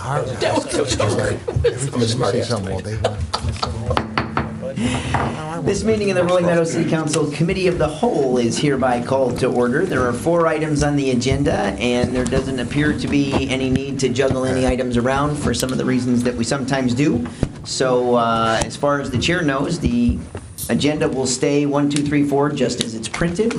hard. That was a joke. I'm a smart ass tonight. This meeting of the Rolling Meadows City Council Committee of the Whole is hereby called to order. There are 4 items on the agenda, and there doesn't appear to be any need to juggle any items around for some of the reasons that we sometimes do. So as far as the chair knows, the agenda will stay 1, 2, 3, 4 just as it's printed.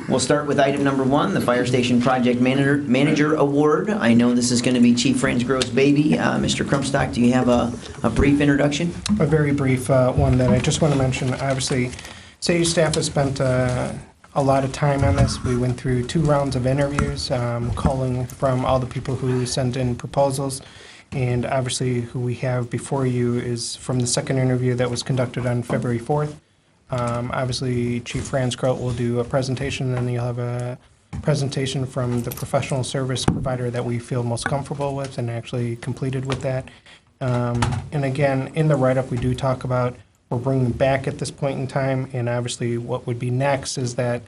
We'll start with item number 1, the Fire Station Project Manager Award. I know this is going to be Chief Fransgrove's baby. Mr. Crumpstock, do you have a brief introduction? A very brief one that I just want to mention. Obviously, city staff has spent a lot of time on this. We went through 2 rounds of interviews, calling from all the people who sent in proposals. And obviously, who we have before you is from the second interview that was conducted on February 4th. Obviously, Chief Fransgrove will do a presentation, and then you'll have a presentation from the professional service provider that we feel most comfortable with and actually completed with that. And again, in the write-up, we do talk about we're bringing back at this point in time, and obviously what would be next is that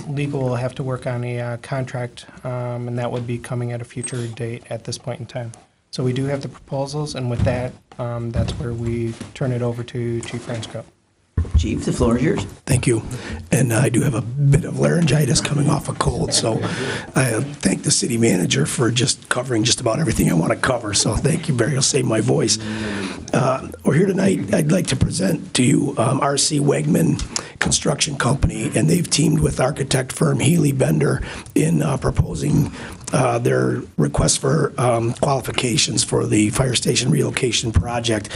legal will have to work on a contract, and that would be coming at a future date at this point in time. So we do have the proposals, and with that, that's where we turn it over to Chief Fransgrove. Chief, the floor is yours. Thank you. And I do have a bit of laryngitis coming off a cold, so I thank the city manager for just covering just about everything I want to cover. So thank you, Barry. You'll save my voice. We're here tonight. I'd like to present to you R.C. Wegman Construction Company, and they've teamed with architect firm Healy Bender in proposing their request for qualifications for the fire station relocation project.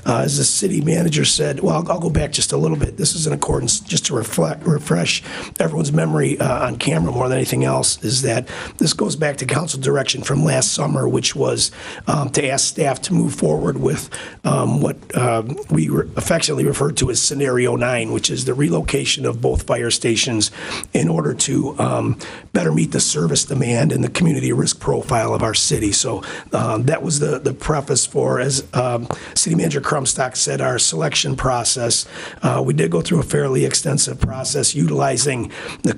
As the city manager said, well, I'll go back just a little bit. This is in accordance, just to refresh everyone's memory on camera more than anything else, is that this goes back to council direction from last summer, which was to ask staff to move forward with what we affectionately refer to as Scenario 9, which is the relocation of both fire stations in order to better meet the service demand and the community risk profile of our city. So that was the preface for, as City Manager Crumpstock said, our selection process. We did go through a fairly extensive process utilizing the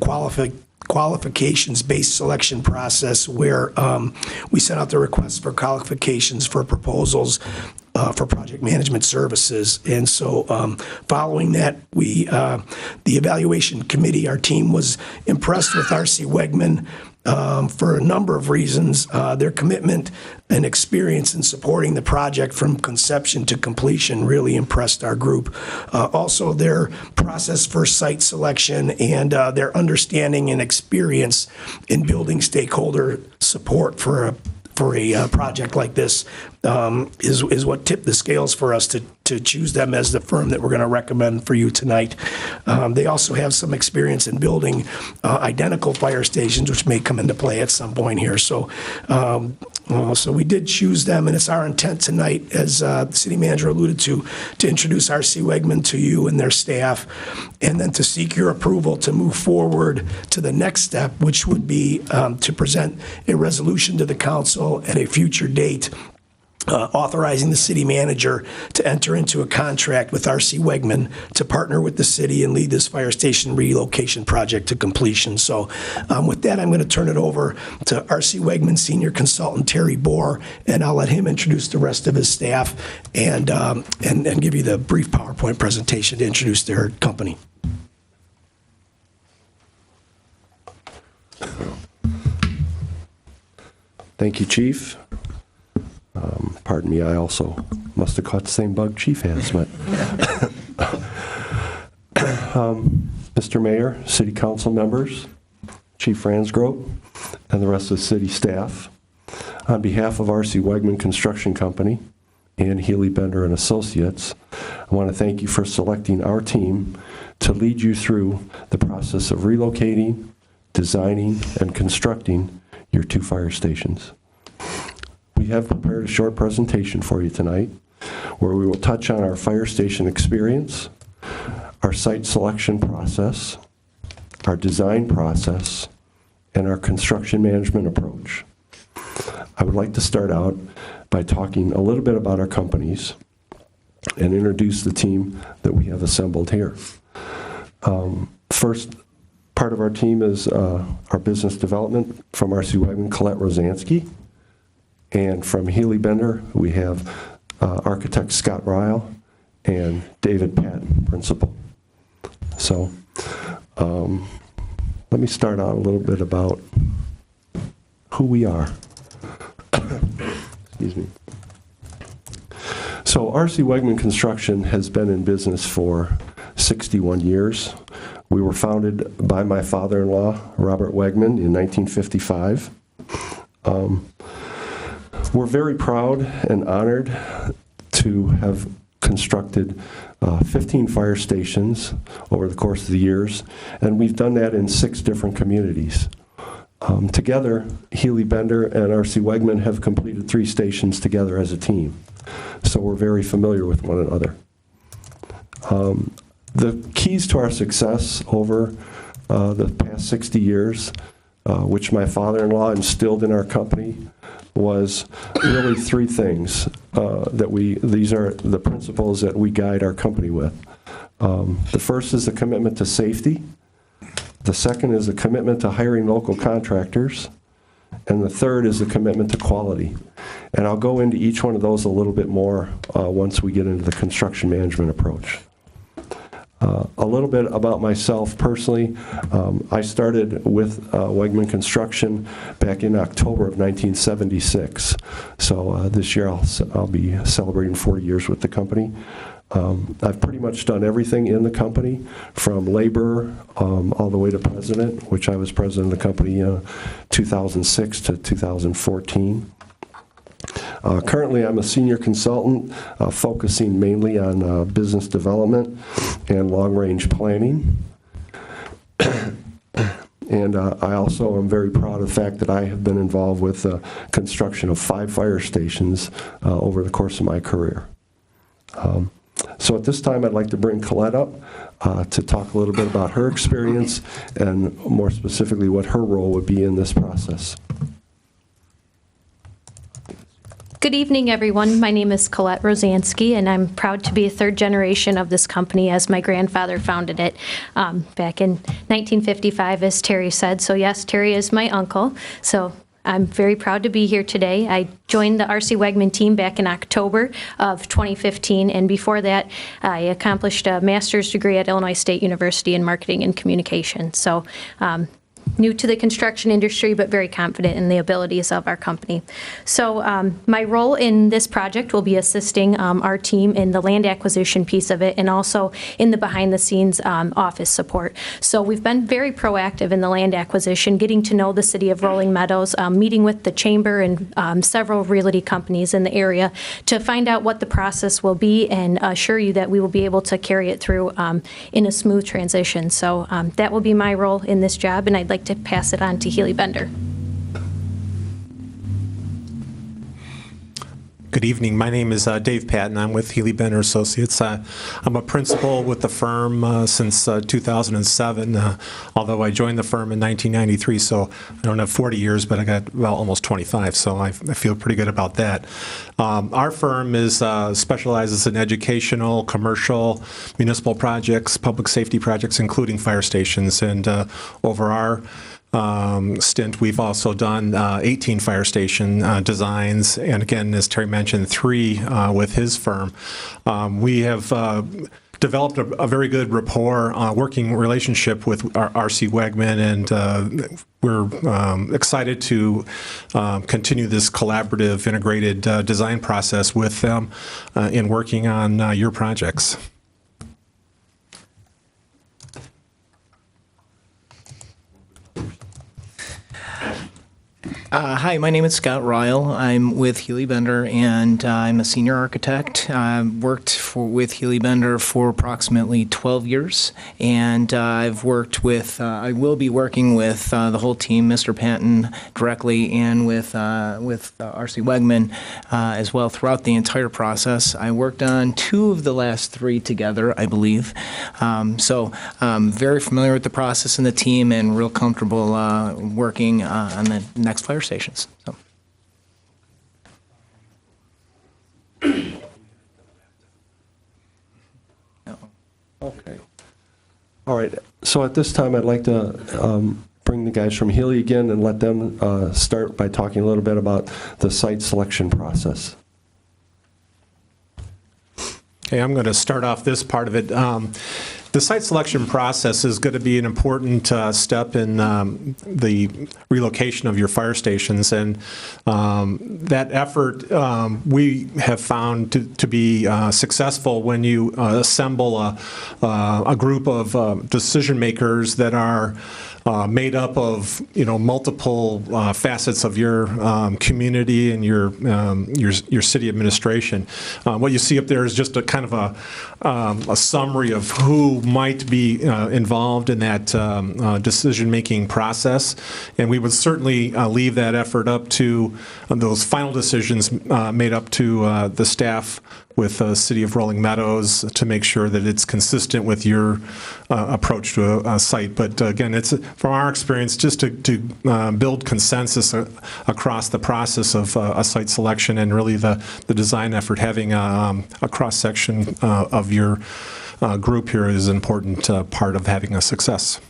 qualifications-based selection process where we sent out the requests for qualifications for proposals for project management services. And so following that, the evaluation committee, our team was impressed with R.C. Wegman for a number of reasons. Their commitment and experience in supporting the project from conception to completion really impressed our group. Also, their process for site selection and their understanding and experience in building stakeholder support for a project like this is what tipped the scales for us to choose them as the firm that we're going to recommend for you tonight. They also have some experience in building identical fire stations, which may come into play at some point here. So we did choose them, and it's our intent tonight, as the city manager alluded to introduce R.C. Wegman to you and their staff, and then to seek your approval to move forward to the next step, which would be to present a resolution to the council at a future date authorizing the city manager to enter into a contract with R.C. Wegman to partner with the city and lead this fire station relocation project to completion. So with that, I'm going to turn it over to R.C. Wegman Senior Consultant Terry Bohr, and I'll let him introduce the rest of his staff and give you the brief PowerPoint presentation to introduce their company. Thank you, Chief. Pardon me, I also must have caught the same bug Chief has, but Mr. Mayor, City Council members, Chief Fransgrove, and the rest of the city staff, on behalf of R.C. Wegman Construction Company and Healy Bender and Associates, I want to thank you for selecting our team to lead you through the process of relocating, designing, and constructing your 2 fire stations. We have prepared a short presentation for you tonight where we will touch on our fire station experience, our site selection process, our design process, and our construction management approach. I would like to start out by talking a little bit about our companies and introduce the team that we have assembled here. First part of our team is our business development from R.C. Wegman, Colette Rosansky. And from Healy Bender, we have architect Scott Ryle and David Patton, principal. So let me start out a little bit about who we are. Excuse me. So R.C. Wegman Construction has been in business for 61 years. We were founded by my father-in-law, Robert Wegman, in 1955. We're very proud and honored to have constructed 15 fire stations over the course of the years, and we've done that in 6 different communities. Together, Healy Bender and R.C. Wegman have completed 3 stations together as a team, so we're very familiar with one another. The keys to our success over the past 60 years, which my father-in-law instilled in our company, was really 3 things these are the principles that we guide our company with. The first is the commitment to safety. The second is the commitment to hiring local contractors. And the third is the commitment to quality. And I'll go into each one of those a little bit more once we get into the construction management approach. A little bit about myself personally. I started with Wegman Construction back in October of 1976. So this year I'll be celebrating 40 years with the company. I've pretty much done everything in the company, from labor all the way to president, which I was president of the company 2006 to 2014. Currently, I'm a senior consultant focusing mainly on business development and long-range planning. And I also am very proud of the fact that I have been involved with the construction of 5 fire stations over the course of my career. So at this time, I'd like to bring Colette up to talk a little bit about her experience and more specifically what her role would be in this process. Good evening, everyone. My name is Colette Rosansky, and I'm proud to be a 3rd generation of this company, as my grandfather founded it back in 1955, as Terry said. So yes, Terry is my uncle. So I'm very proud to be here today. I joined the R.C. Wegman team back in October of 2015, and before that, I accomplished a master's degree at Illinois State University in Marketing and Communication. So new to the construction industry, but very confident in the abilities of our company. So my role in this project will be assisting our team in the land acquisition piece of it, and also in the behind-the-scenes office support. So we've been very proactive in the land acquisition, getting to know the city of Rolling Meadows, meeting with the chamber and several realty companies in the area to find out what the process will be and assure you that we will be able to carry it through in a smooth transition. So that will be my role in this job, and I'd like to pass it on to Healy Bender. Good evening. My name is Dave Patton. I'm with Healy Bender Associates. I'm a principal with the firm since 2007, although I joined the firm in 1993, so I don't have 40 years, but I got almost 25, so I feel pretty good about that. Our firm specializes in educational, commercial, municipal projects, public safety projects, including fire stations, and over our stint, we've also done 18 fire station designs, and again, as Terry mentioned, 3 with his firm. We have developed a very good rapport, working relationship with R.C. Wegman, and we're excited to continue this collaborative, integrated design process with them in working on your projects. Hi, my name is Scott Ryle. I'm with Healy Bender, and I'm a senior architect. I've worked with Healy Bender for approximately 12 years, and I've worked with, I will be working with the whole team, Mr. Patton directly, and with R.C. Wegman as well throughout the entire process. I worked on 2 of the last 3 together, I believe. So I'm very familiar with the process and the team, and real comfortable working on the next fire stations. So. Okay. All right. So at this time, I'd like to bring bring the guys from Healy again and let them start by talking a little bit about the site selection process. Okay, I'm going to start off this part of it. The site selection process is going to be an important step in the relocation of your fire stations, and that effort we have found to be successful when you assemble a group of decision makers that are made up of multiple facets of your community and your city administration. What you see up there is just a kind of a summary of who might be involved in that decision-making process, and we would certainly leave that effort up to those final decisions made up to the staff with the City of Rolling Meadows to make sure that it's consistent with your approach to a site. But again, it's from our experience just to build consensus across the process of a site selection, and really the design effort, having a cross-section of your group here is an important part of having a success.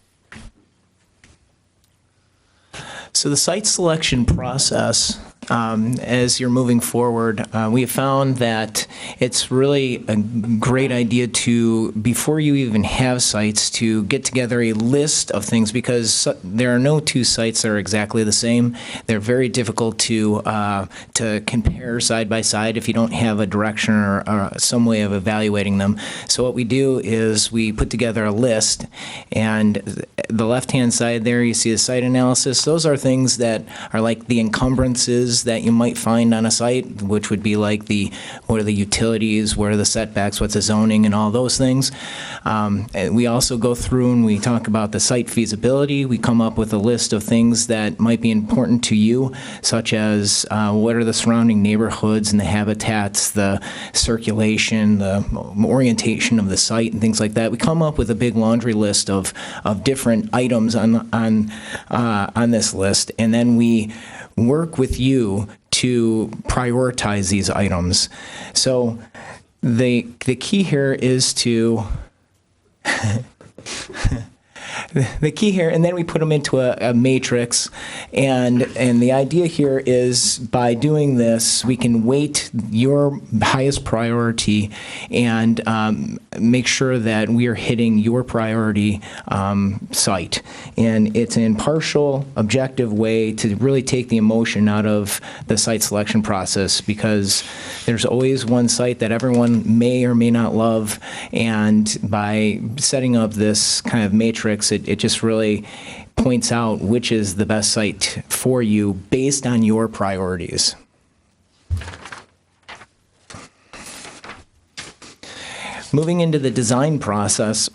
So the site selection process, as you're moving forward, we have found that it's really a great idea to, before you even have sites, to get together a list of things, because there are no two sites that are exactly the same. They're very difficult to compare side by side if you don't have a direction or some way of evaluating them. So what we do is we put together a list, and the left-hand side there, you see the site analysis. Those are things that are like the encumbrances that you might find on a site, which would be like what are the utilities, what are the setbacks, what's the zoning, and all those things. And we also go through and we talk about the site feasibility. We come up with a list of things that might be important to you, such as what are the surrounding neighborhoods and the habitats, the circulation, the orientation of the site, and things like that. We come up with a big laundry list of different items on this list, and then we work with you to prioritize these items. So the key here is to the key here, and then we put them into a matrix, and the idea here is by doing this, we can weight your highest priority and make sure that we are hitting your priority site. And it's an impartial, objective way to really take the emotion out of the site selection process, because there's always one site that everyone may or may not love, and by setting up this kind of matrix, it just really points out which is the best site for you based on your priorities. Moving into the design process.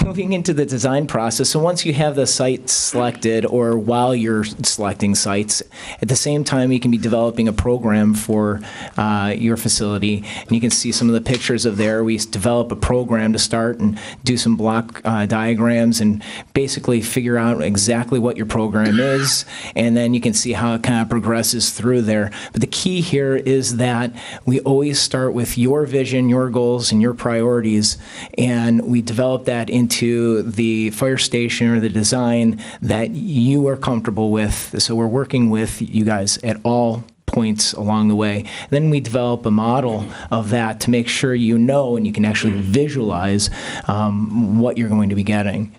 Moving into the design process, so once you have the site selected, or while you're selecting sites, at the same time you can be developing a program for your facility. And you can see some of the pictures of there. We develop a program to start and do some block diagrams and basically figure out exactly what your program is, and then you can see how it kind of progresses through there. But the key here is that we always start with your vision, your goals, and your priorities, and we develop that into the fire station or the design that you are comfortable with. So we're working with you guys at all points along the way. Then we develop a model of that to make sure you know and you can actually visualize what you're going to be getting.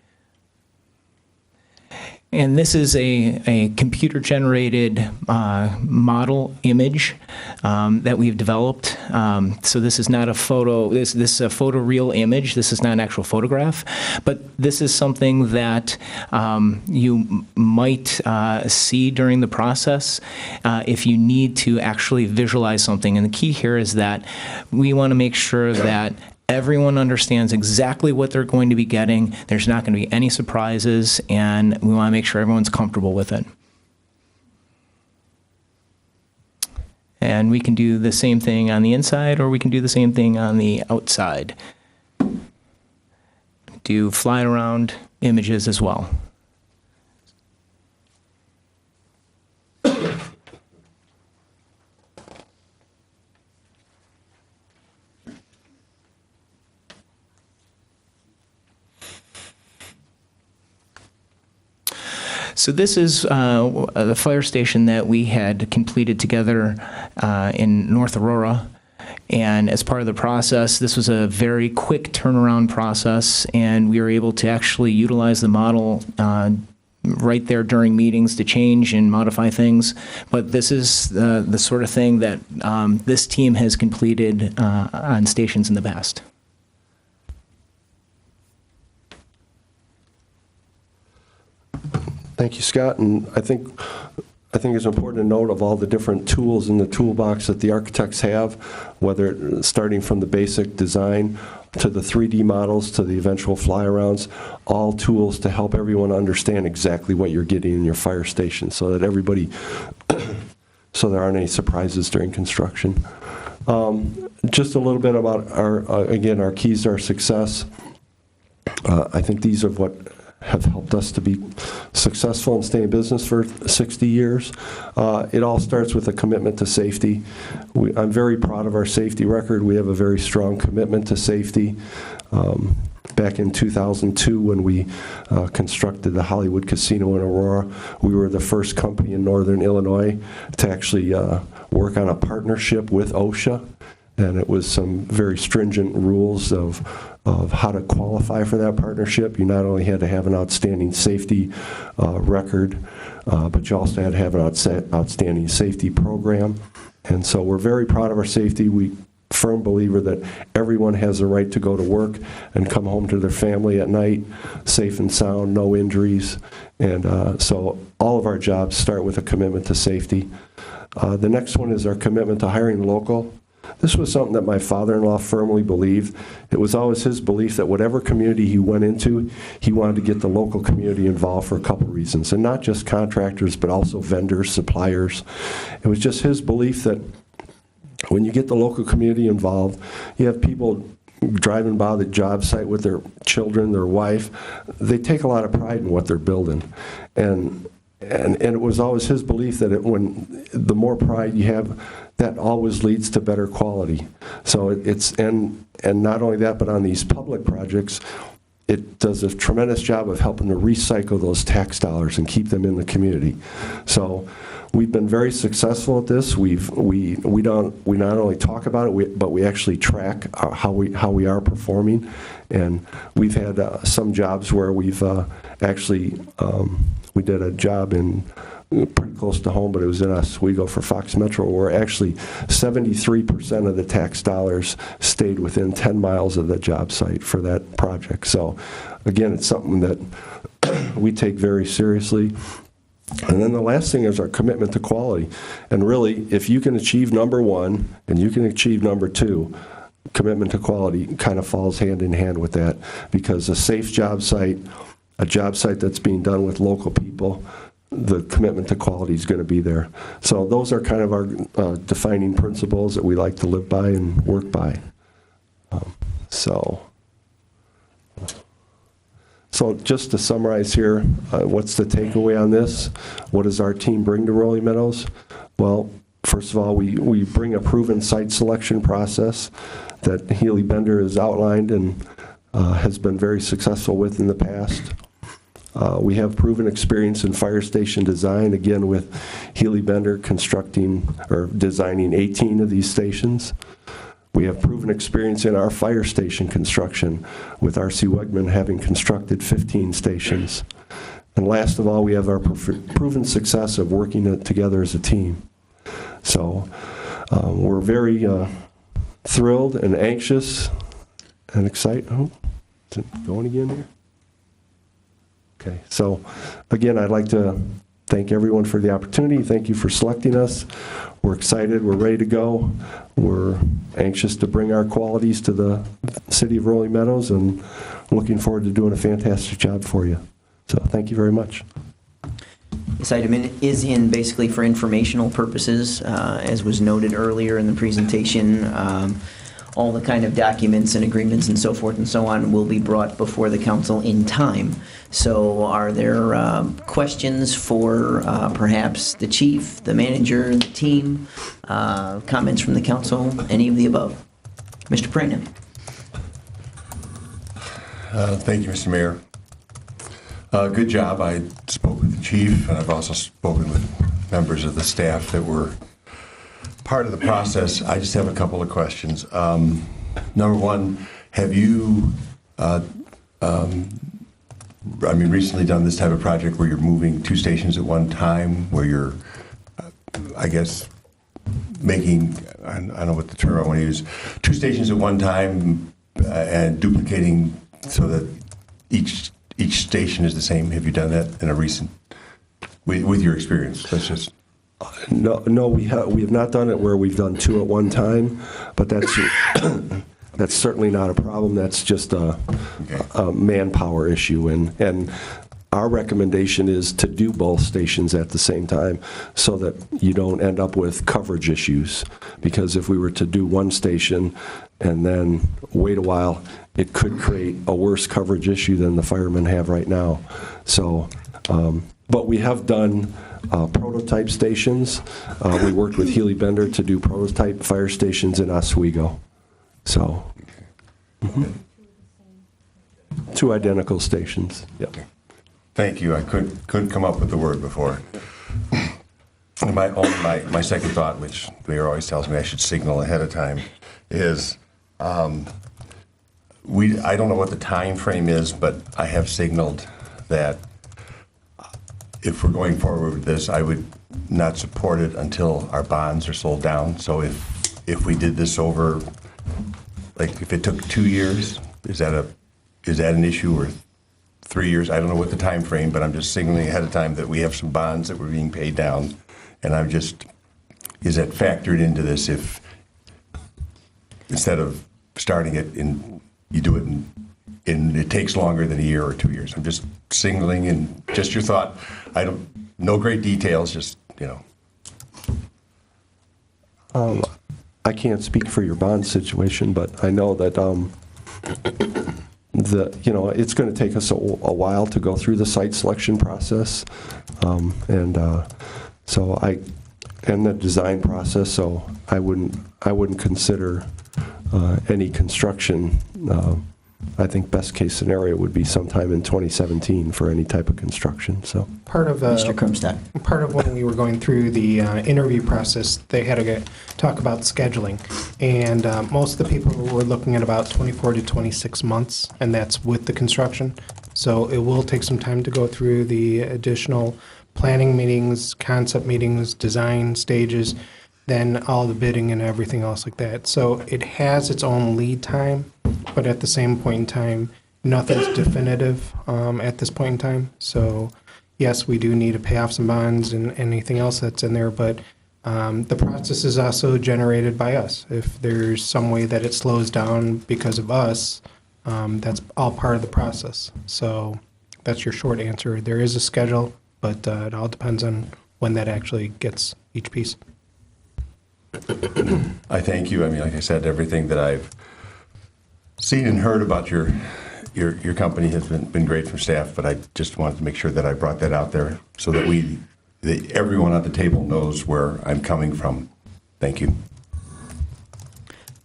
And this is a computer-generated model image that we've developed. So this is not a photo. This is a photoreal image. This is not an actual photograph, but this is something that you might see during the process if you need to actually visualize something. And the key here is that we want to make sure that everyone understands exactly what they're going to be getting. There's not going to be any surprises, and we want to make sure everyone's comfortable with it. And we can do the same thing on the inside, or we can do the same thing on the outside. Do fly around images as well. So this is the fire station that we had completed together in North Aurora. And as part of the process, this was a very quick turnaround process, and we were able to actually utilize the model right there during meetings to change and modify things. But this is the sort of thing that this team has completed on stations in the past. Thank you, Scott. And I think it's important to note of all the different tools in the toolbox that the architects have, whether starting from the basic design to the 3D models to the eventual fly-arounds, all tools to help everyone understand exactly what you're getting in your fire station so that everybody, so there aren't any surprises during construction. Just a little bit about again, our keys to our success. I think these are what have helped us to be successful and stay in business for 60 years. It all starts with a commitment to safety. I'm very proud of our safety record. We have a very strong commitment to safety. Back in 2002, when we constructed the Hollywood Casino in Aurora, we were the first company in Northern Illinois to actually work on a partnership with OSHA. And it was some very stringent rules of how to qualify for that partnership. You not only had to have an outstanding safety record, but you also had to have an outstanding safety program. And so we're very proud of our safety. We firm believer that everyone has a right to go to work and come home to their family at night, safe and sound, no injuries. And so all of our jobs start with a commitment to safety. The next one is our commitment to hiring local. This was something that my father-in-law firmly believed. It was always his belief that whatever community he went into, he wanted to get the local community involved for a couple reasons, and not just contractors, but also vendors, suppliers. It was just his belief that when you get the local community involved, you have people driving by the job site with their children, their wife. They take a lot of pride in what they're building. And it was always his belief that when the more pride you have, that always leads to better quality. So and not only that, but on these public projects, it does a tremendous job of helping to recycle those tax dollars and keep them in the community. So we've been very successful at this. We not only talk about it, but we actually track how we are performing. And we've had some jobs where we've actually we did a job in pretty close to home, but it was in Oswego for Fox Metro, where actually 73% of the tax dollars stayed within 10 miles of the job site for that project. So again, it's something that we take very seriously. And then the last thing is our commitment to quality. And really, if you can achieve number one and you can achieve number two, commitment to quality kind of falls hand in hand with that, because a safe job site, a job site that's being done with local people, the commitment to quality is going to be there. So those are kind of our defining principles that we like to live by and work by. So just to summarize here, what's the takeaway on this? What does our team bring to Rolling Meadows? Well, first of all, we bring a proven site selection process that Healy Bender has outlined and has been very successful with in the past. We have proven experience in fire station design, again with Healy Bender constructing or designing 18 of these stations. We have proven experience in our fire station construction, with R.C. Wegman having constructed 15 stations. And last of all, we have our proven success of working together as a team. So we're very thrilled and anxious and excited. Oh, is it going again here? Okay, so again, I'd like to thank everyone for the opportunity. Thank you for selecting us. We're excited. We're ready to go. We're anxious to bring our qualities to the city of Rolling Meadows, and looking forward to doing a fantastic job for you. So thank you very much. This item is in basically for informational purposes, as was noted earlier in the presentation. All the kind of documents and agreements and so forth and so on will be brought before the council in time. So are there questions for perhaps the chief, the manager, the team, comments from the council, any of the above? Mr. Prana. Thank you, Mr. Mayor. Good job. I spoke with the chief Chief, and I've also spoken with members of the staff that were part of the process. I just have a couple of questions. Number one, have you, recently done this type of project where you're moving two stations at one time, where you're, I guess, making, I don't know what the term I want to use, two stations at one time and duplicating so that each station is the same? Have you done that in a recent, with your experience? That's just. No, we have not done it where we've done two at one time, but that's certainly not a problem. That's just a manpower issue, and our recommendation is to do both stations at the same time so that you don't end up with coverage issues. Because if we were to do one station and then wait a while, it could create a worse coverage issue than the firemen have right now. So, but we have done prototype stations. We worked with Healy Bender to do prototype fire stations in Oswego. So, two identical stations. Yep. Thank you. I couldn't come up with the word before. My second thought, which the mayor always tells me I should signal ahead of time, is I don't know what the time frame is, but I have signaled that if we're going forward with this, I would not support it until our bonds are sold down. So if we did this over, like if it took 2 years, is that an issue, or 3 years? I don't know what the time frame, but I'm just signaling ahead of time that we have some bonds that were being paid down, and is that factored into this? If instead of starting it you do it and it takes longer than a year or 2 years. I'm just signaling, and just your thought. No great details, just, I can't speak for your bond situation, but I know that it's going to take us a while to go through the site selection process, and the design process. So I wouldn't consider any construction. I think best case scenario would be sometime in 2017 for any type of construction. So Mr. Krumstock. Part of when we were going through the interview process, they had to talk about scheduling, and most of the people were looking at about 24 to 26 months, and that's with the construction. So it will take some time to go through the additional planning meetings, concept meetings, design stages, then all the bidding and everything else like that. So it has its own lead time, but at the same point in time, nothing's definitive at this point in time. So yes, we do need to pay off some bonds and anything else that's in there, but the process is also generated by us. If there's some way that it slows down because of us, that's all part of the process. So that's your short answer. There is a schedule, but it all depends on when that actually gets each piece. I thank you. Like I said, everything that I've seen and heard about your company has been great from staff, but I just wanted to make sure that I brought that out there so that everyone at the table knows where I'm coming from. Thank you.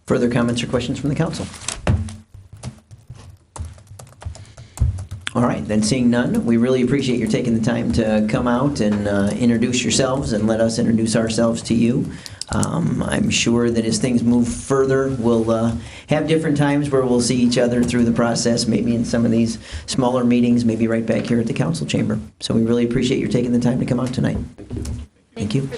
Further comments or questions from the council? All right, then seeing none, we really appreciate your taking the time to come out and introduce yourselves and let us introduce ourselves to you. I'm sure that as things move further, we'll have different times where we'll see each other through the process, maybe in some of these smaller meetings, maybe right back here at the council chamber. So we really appreciate your taking the time to come out tonight. Thank you.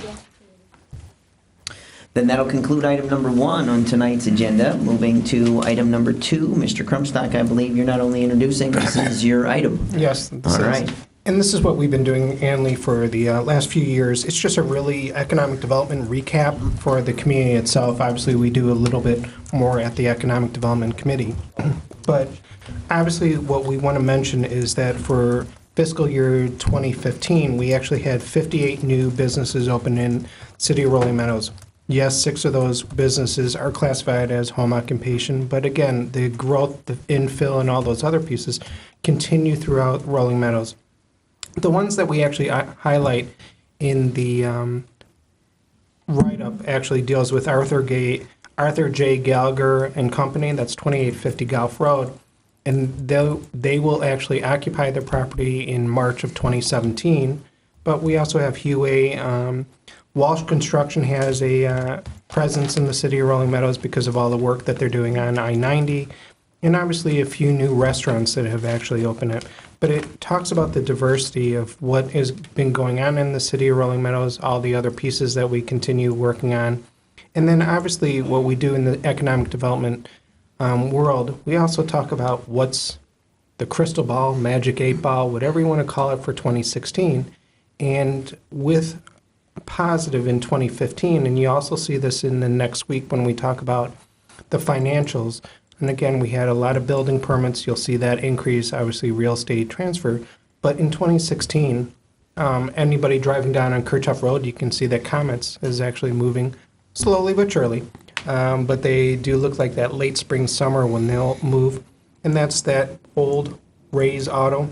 Then that'll conclude item number 1 on tonight's agenda. Moving to item number 2, Mr. Krumstock, I believe you're not only introducing, this is your item. Yes. All right. And this is what we've been doing annually for the last few years. It's just a really economic development recap for the community itself. Obviously, we do a little bit more at the Economic Development Committee. But obviously, what we want to mention is that for fiscal year 2015, we actually had 58 new businesses open in City of Rolling Meadows. Yes, 6 of those businesses are classified as home occupation, but again, the growth, the infill, and all those other pieces continue throughout Rolling Meadows. The ones that we actually highlight in the write-up actually deals with Arthur J. Gallagher and Company, that's 2850 Golf Road, and they will actually occupy their property in March of 2017. but we also have Huey. Walsh Construction has a presence in the city of Rolling Meadows because of all the work that they're doing on I-90, and obviously a few new restaurants that have actually opened it. But it talks about the diversity of what has been going on in the city of Rolling Meadows, all the other pieces that we continue working on. And then obviously what we do in the economic development world, we also talk about what's the crystal ball, magic 8-ball, whatever you want to call it for 2016. And with positive in 2015, and you also see this in the next week when we talk about the financials. And again, we had a lot of building permits. You'll see that increase, obviously real estate transfer. But in 2016, anybody driving down on Kirchhoff Road, you can see that Comets is actually moving slowly but surely. But they do look like that late spring, summer when they'll move. And that's that old Ray's Auto.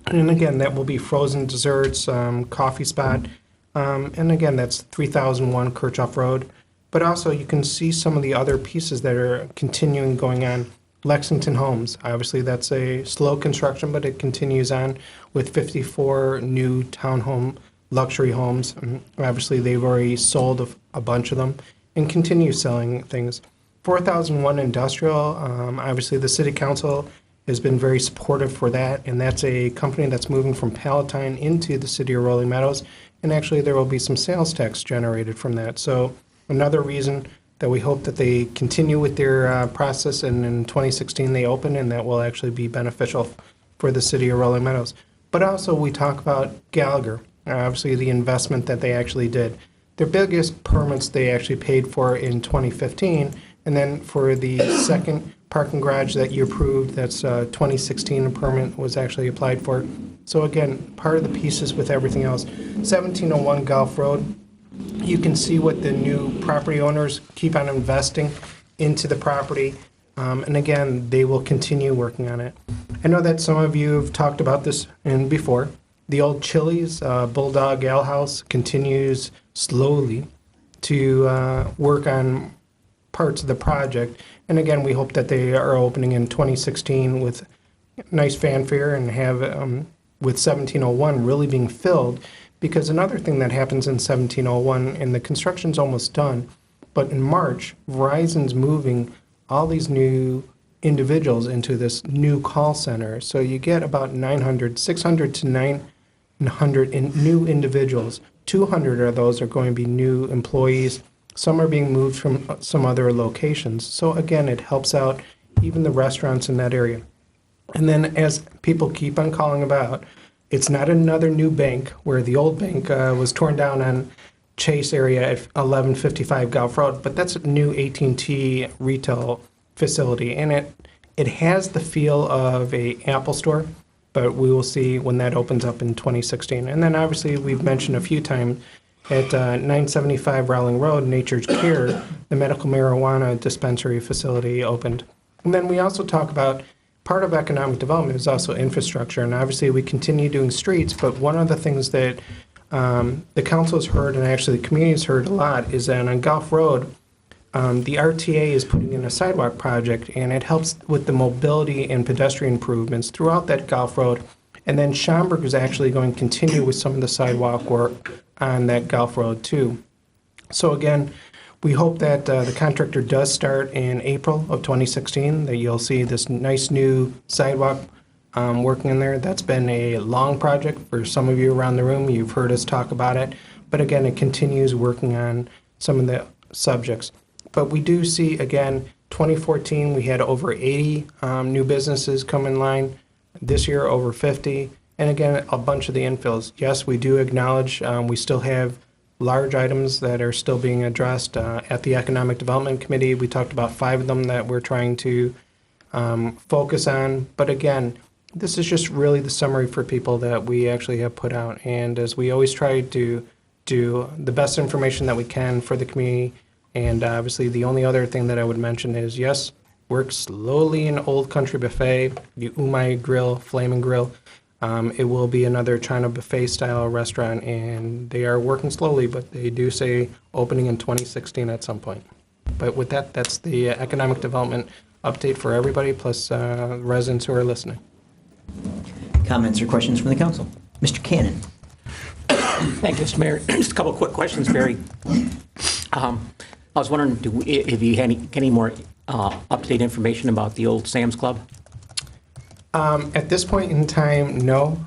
And again, that will be frozen desserts, coffee spot. And again, that's 3001 Kirchhoff Road. But also you can see some of the other pieces that are continuing going on. Lexington Homes, obviously that's a slow construction, but it continues on with 54 new townhome luxury homes. And obviously they've already sold a bunch of them and continue selling things. 4001 Industrial, obviously the City Council has been very supportive for that, and that's a company that's moving from Palatine into the city of Rolling Meadows, and actually there will be some sales tax generated from that. So another reason that we hope that they continue with their process, and in 2016 they open, and that will actually be beneficial for the city of Rolling Meadows. But also we talk about Gallagher, obviously the investment that they actually did. Their biggest permits they actually paid for in 2015, and then for the second parking garage that you approved, that's 2016, a permit was actually applied for. So again, part of the pieces with everything else. 1701 Gulf Road, you can see what the new property owners keep on investing into the property. And again, they will continue working on it. I know that some of you have talked about this before. The old Chili's Bulldog Ale House continues slowly to work on parts of the project. And again, we hope that they are opening in 2016 with nice fanfare and have with 1701 really being filled. Because another thing that happens in 1701, and the construction's almost done, but in March, Verizon's moving all these new individuals into this new call center. So you get about 600 to 900 new individuals. 200 of those are going to be new employees. Some are being moved from some other locations. So again, it helps out even the restaurants in that area. And then as people keep on calling about, it's not another new bank where the old bank was torn down on Chase area at 1155 Gulf Road, but that's a new AT&T retail facility. And it has the feel of a Apple store, but we will see when that opens up in 2016. And then obviously we've mentioned a few times at 975 Rowling Road, Nature's Care, the medical marijuana dispensary facility opened. And then we also talk about part of economic development is also infrastructure. And obviously we continue doing streets, but one of the things that the council has heard, and actually the community has heard a lot, is that on Gulf Road, the RTA is putting in a sidewalk project, and it helps with the mobility and pedestrian improvements throughout that Gulf Road. And then Schaumburg is actually going to continue with some of the sidewalk work on that Gulf Road too. So again, we hope that the contractor does start in April of 2016, that you'll see this nice new sidewalk working in there. That's been a long project for some of you around the room. You've heard us talk about it. But again, it continues working on some of the subjects. But we do see, again, 2014, we had over 80 new businesses come in line. This year, over 50. And again, a bunch of the infills. Yes, we do acknowledge we still have large items that are still being addressed. At the Economic Development Committee, we talked about 5 of them that we're trying to focus on. But again, this is just really the summary for people that we actually have put out. And as we always try to do the best information that we can for the community. And obviously, the only other thing that I would mention is, yes, work slowly in Old Country Buffet, the Umai Grill, Flaming Grill. It will be another China buffet style restaurant, and they are working slowly, but they do say opening in 2016 at some point. But with that, that's the economic development update for everybody, plus residents who are listening. Comments or questions from the council? Mr. Cannon. Thank you, Mr. Mayor. Just a couple of quick questions, Barry. I was wondering if you had any more up-to-date information about the old Sam's Club? At this point in time, no.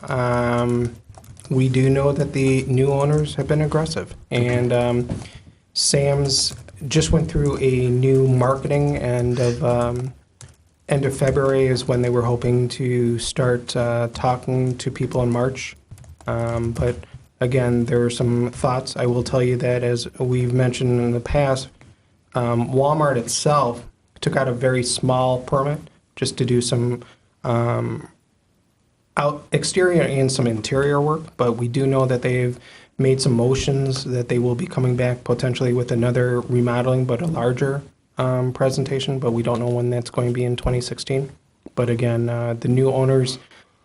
We do know that the new owners have been aggressive, and Sam's just went through a new marketing end of February is when they were hoping to start talking to people in March. But again, there are some thoughts. I will tell you that, as we've mentioned in the past, Walmart itself took out a very small permit just to do some exterior and some interior work, but we do know that they've made some motions that they will be coming back potentially with another remodeling, but a larger presentation, but we don't know when that's going to be in 2016. But again, the new owners,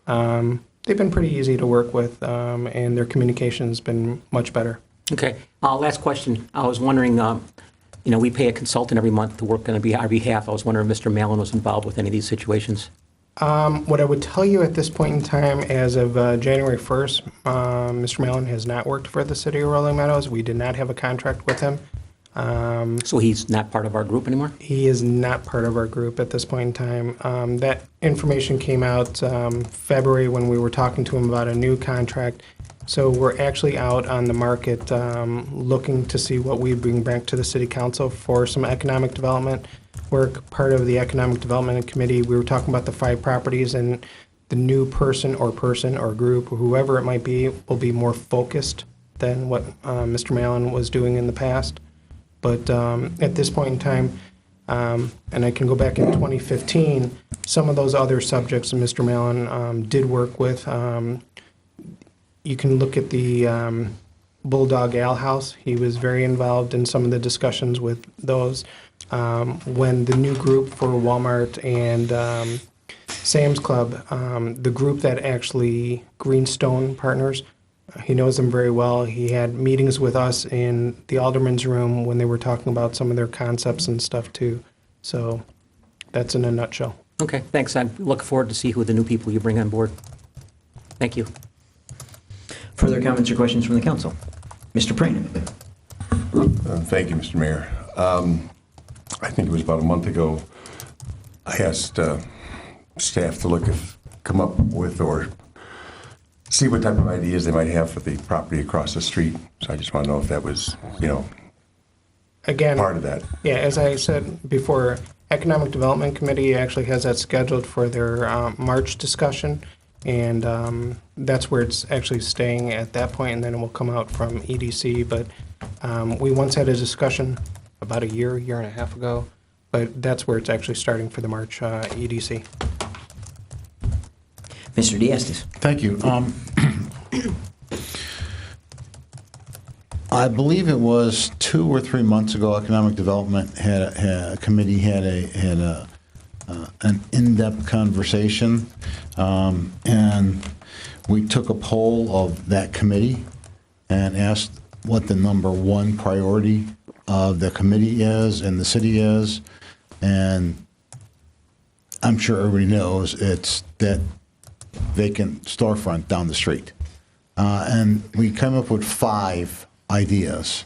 they've been pretty easy to work with, and their communication has been much better. Okay. Last question. I was wondering, we pay a consultant every month to work on our behalf. I was wondering if Mr. Malin was involved with any of these situations. What I would tell you at this point in time, as of January 1st, Mr. Malin has not worked for the city of Rolling Meadows. We did not have a contract with him. So he's not part of our group anymore? He is not part of our group at this point in time. That information came out February when we were talking to him about a new contract. So we're actually out on the market looking to see what we bring back to the city council for some economic development work. Part of the economic development committee, we were talking about the 5 properties, and the new person or group or whoever it might be will be more focused than what Mr. Malin was doing in the past. But at this point in time, and I can go back in 2015, some of those other subjects that Mr. Malin did work with, you can look at the Bulldog Ale House. He was very involved in some of the discussions with those. When the new group for Walmart and Sam's Club, the group that actually Greenstone Partners, he knows them very well. He had meetings with us in the Alderman's room when they were talking about some of their concepts and stuff too. So that's in a nutshell. Okay, thanks. I look forward to see who the new people you bring on board. Thank you. Further comments or questions from the council? Mr. Preen. Thank you, Mr. Mayor. I think it was about a month ago, I asked staff to come up with or see what type of ideas they might have for the property across the street. So I just want to know if that was, Again, part of that. Yeah, as I said before, Economic Development Committee actually has that scheduled for their March discussion, and that's where it's actually staying at that point, and then it will come out from EDC. But we once had a discussion about a year and a half ago, but that's where it's actually starting for the March EDC. Mr. Diastis. Thank you. I believe it was 2 or 3 months ago, Economic Development had a committee had an in-depth conversation, and we took a poll of that committee and asked what the number 1 priority of the committee is and the city is, and I'm sure everybody knows it's that vacant storefront down the street. And we came up with 5 ideas,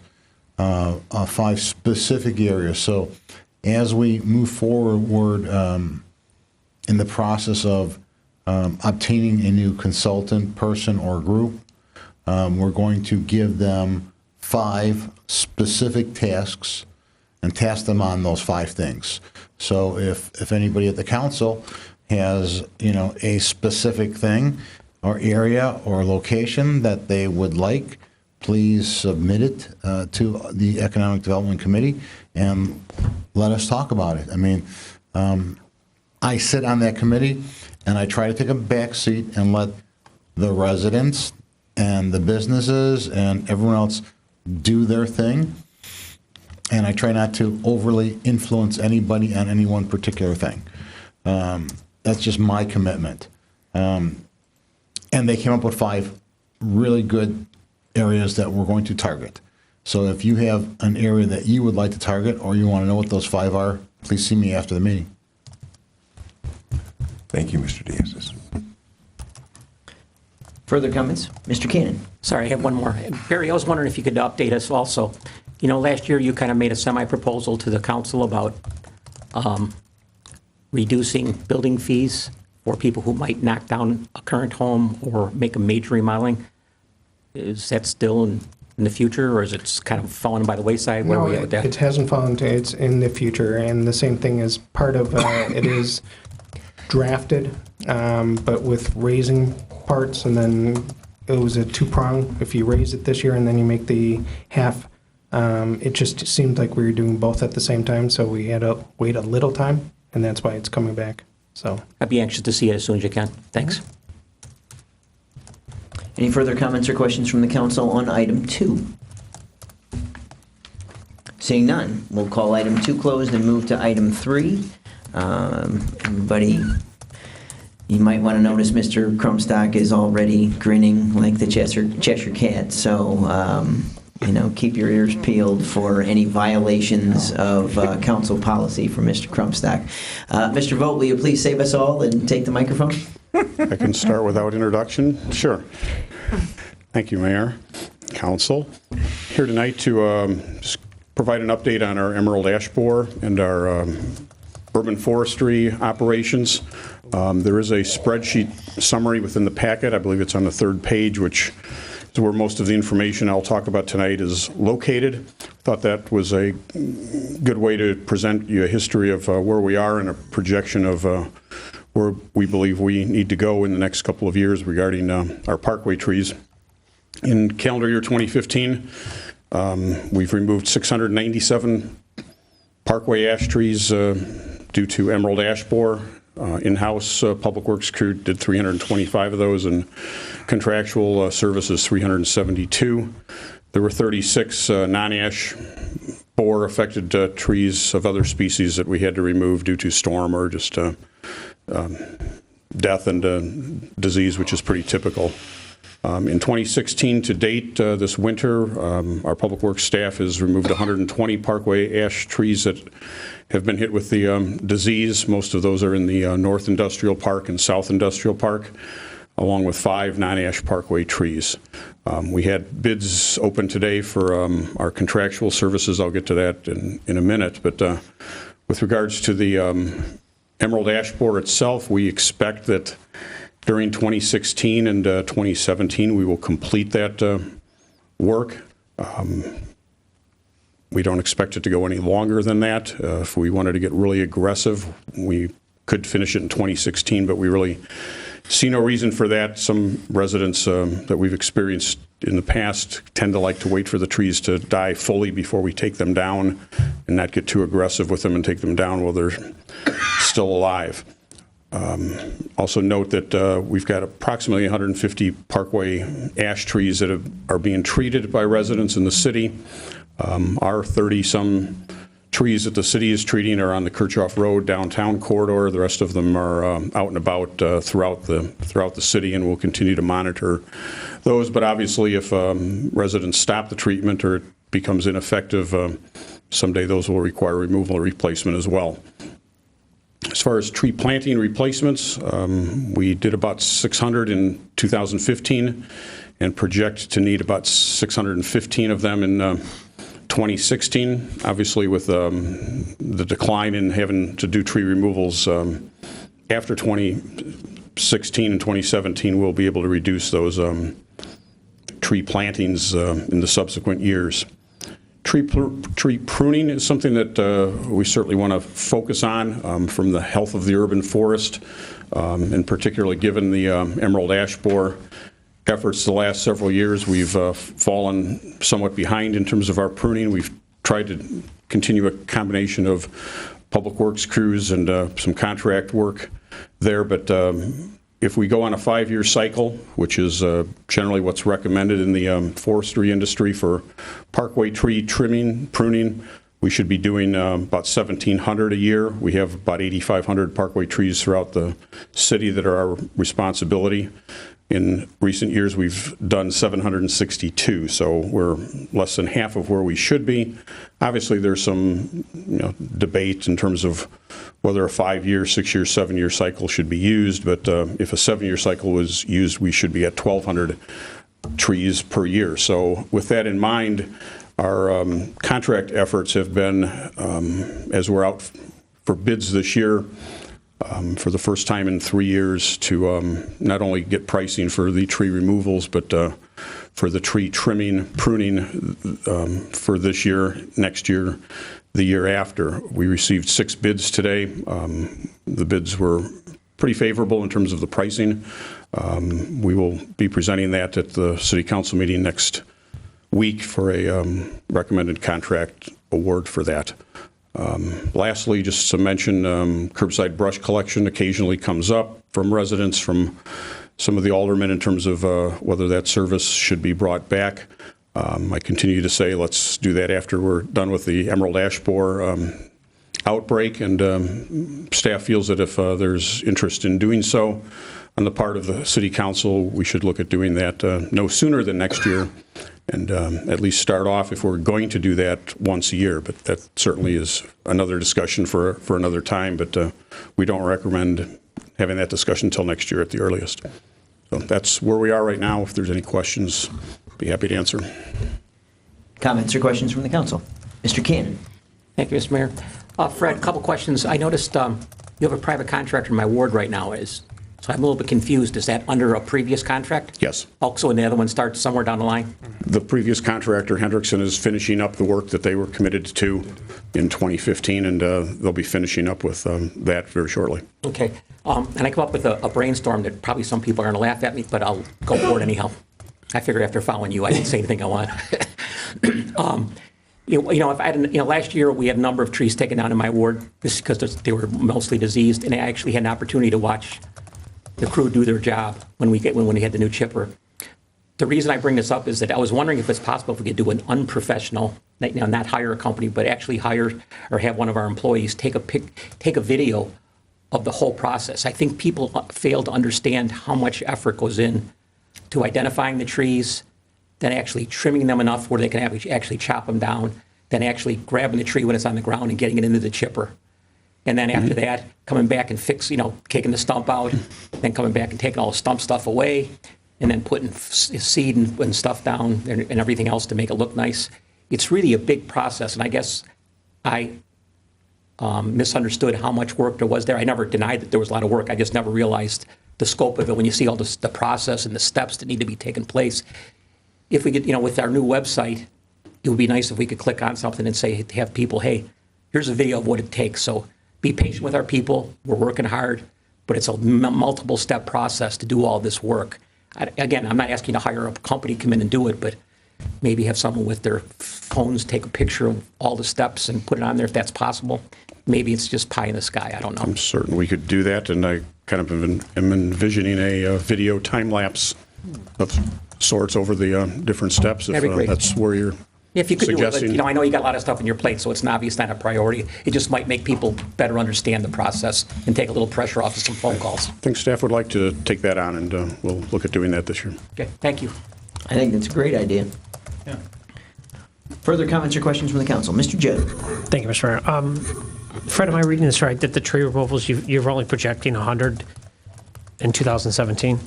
5 specific areas. So as we move forward in the process of obtaining a new consultant person or group, we're going to give them 5 specific tasks and task them on those 5 things. So if anybody at the council has, a specific thing or area or location that they would like, please submit it to the Economic Development Committee and let us talk about it. I mean, I sit on that committee and I try to take a back seat and let the residents and the businesses and everyone else do their thing. And I try not to overly influence anybody on any one particular thing. That's just my commitment. And they came up with 5 really good areas that we're going to target. So if you have an area that you would like to target or you want to know what those 5 are, please see me after the meeting. Thank you, Mr. Diastis. Further comments? Mr. Cannon? Sorry, I have one more. Barry, I was wondering if you could update us also. You know, last year you kind of made a semi-proposal to the council about reducing building fees for people who might knock down a current home or make a major remodeling. Is that still in the future, or is it kind of fallen by the wayside? Where are we at with that? It hasn't fallen to, it's in the future, and the same thing is part of, it is drafted, but with raising parts, and then it was a two-prong. If you raise it this year and then you make the half, it just seemed like we were doing both at the same time, so we had to wait a little time, and that's why it's coming back, so. I'd be anxious to see it as soon as you can. Thanks. Any further comments or questions from the council on item 2? Seeing none, we'll call item 2 closed and move to item 3. Everybody, you might want to notice Mr. Crumstock is already grinning like the Cheshire Cat, so keep your ears peeled for any violations of council policy from Mr. Crumstock. Mr. Vogt, will you please save us all and take the microphone? I can start without introduction? Sure. Thank you, Mayor, Council. Here tonight to just provide an update on our emerald ash borer and our urban forestry operations. There is a spreadsheet summary within the packet. I believe it's on the 3rd page, which is where most of the information I'll talk about tonight is located. Thought that was a good way to present you a history of where we are and a projection of where we believe we need to go in the next couple of years regarding our parkway trees. In calendar year 2015, we've removed 697 parkway ash trees due to emerald ash borer. In-house public works crew did 325 of those, and contractual services 372. There were 36 non-ash borer affected trees of other species that we had to remove due to storm or just death and disease, which is pretty typical. In 2016 to date, this winter, our public works staff has removed 120 parkway ash trees that have been hit with the disease. Most of those are in the North Industrial Park and South Industrial Park, along with 5 non-ash parkway trees. We had bids open today for our contractual services. I'll get to that in a minute, but with regards to the emerald ash borer itself, we expect that during 2016 and 2017, we will complete that work. We don't expect it to go any longer than that. If we wanted to get really aggressive, we could finish it in 2016, but we really see no reason for that. Some residents that we've experienced in the past tend to like to wait for the trees to die fully before we take them down and not get too aggressive with them and take them down while they're still alive. Also note that we've got approximately 150 parkway ash trees that are being treated by residents in the city. Our 30-some trees that the city is treating are on the Kirchhoff Road downtown corridor. The rest of them are out and about throughout the city, and we'll continue to monitor those. But obviously, if residents stop the treatment or it becomes ineffective, someday those will require removal or replacement as well. As far as tree planting replacements, we did about 600 in 2015 and project to need about 615 of them in 2016. Obviously, with the decline in having to do tree removals after 2016 and 2017, we'll be able to reduce those tree plantings in the subsequent years. Tree pruning is something that we certainly want to focus on from the health of the urban forest, and particularly given the emerald ash borer efforts the last several years. We've fallen somewhat behind in terms of our pruning. We've tried to continue a combination of public works crews and some contract work there, but if we go on a 5-year cycle, which is generally what's recommended in the forestry industry for parkway tree pruning, we should be doing about 1,700 a year. We have about 8,500 parkway trees throughout the city that are our responsibility. In recent years, we've done 762, so we're less than half of where we should be. Obviously, there's some debate in terms of whether a 5-year, 6-year, 7-year cycle should be used, but if a 7-year cycle was used, we should be at 1,200 trees per year. So with that in mind, our contract efforts have been, as we're out for bids this year, for the first time in 3 years, to not only get pricing for the tree removals, but for the tree trimming, pruning for this year, next year, the year after. We received 6 bids today. The bids were pretty favorable in terms of the pricing. We will be presenting that at the City Council meeting next week for a recommended contract award for that. Lastly, just to mention, curbside brush collection occasionally comes up from residents, from some of the aldermen, in terms of whether that service should be brought back. I continue to say let's do that after we're done with the emerald ash borer outbreak, and staff feels that if there's interest in doing so on the part of the City Council, we should look at doing that no sooner than next year, and at least start off, if we're going to do that, once a year. But that certainly is another discussion for another time, but we don't recommend having that discussion until next year at the earliest. So that's where we are right now. If there's any questions, be happy to answer. Comments or questions from the council? Mr. Cannon. Thank you, Mr. Mayor. Fred, a couple questions. I noticed you have a private contractor in my ward right now. So I'm a little bit confused. Is that under a previous contract? Yes. Also, and the other one starts somewhere down the line? The previous contractor, Hendrickson, is finishing up the work that they were committed to in 2015, and they'll be finishing up with that very shortly. Okay. And I come up with a brainstorm that probably some people are going to laugh at me, but I'll go for it anyhow. I figure after following you, I didn't say anything I want. If I had, last year we had a number of trees taken down in my ward. This is because they were mostly diseased, and I actually had an opportunity to watch the crew do their job when we had the new chipper. The reason I bring this up is that I was wondering if it's possible if we could do an unprofessional, not hire a company, but actually hire or have one of our employees take a video of the whole process. I think people fail to understand how much effort goes in to identifying the trees, then actually trimming them enough where they can actually chop them down, then actually grabbing the tree when it's on the ground and getting it into the chipper. And then after that, coming back and taking the stump out, then coming back and taking all the stump stuff away, and then putting seed and stuff down and everything else to make it look nice. It's really a big process, and I guess I misunderstood how much work there was there. I never denied that there was a lot of work. I just never realized the scope of it when you see all the process and the steps that need to be taken place. If we could, with our new website, it would be nice if we could click on something and have people, hey, here's a video of what it takes. So be patient with our people. We're working hard, but it's a multiple step process to do all this work. Again, I'm not asking you to hire a company to come in and do it, but maybe have someone with their phones take a picture of all the steps and put it on there if that's possible. Maybe it's just pie in the sky. I don't know. I'm certain we could do that, and I kind of am envisioning a video time lapse of sorts over the different steps, if that's where you're if you could suggesting. Do it, but, I know you got a lot of stuff on your plate, so it's obviously not a priority. It just might make people better understand the process and take a little pressure off of some phone calls. I think staff would like to take that on, and we'll look at doing that this year. Okay, thank you. I think that's a great idea. Yeah. Further comments or questions from the council? Mr. Joe. Thank you, Mr. Mayor. Fred, am I reading this right, that the tree removals, you're only projecting 100 in 2017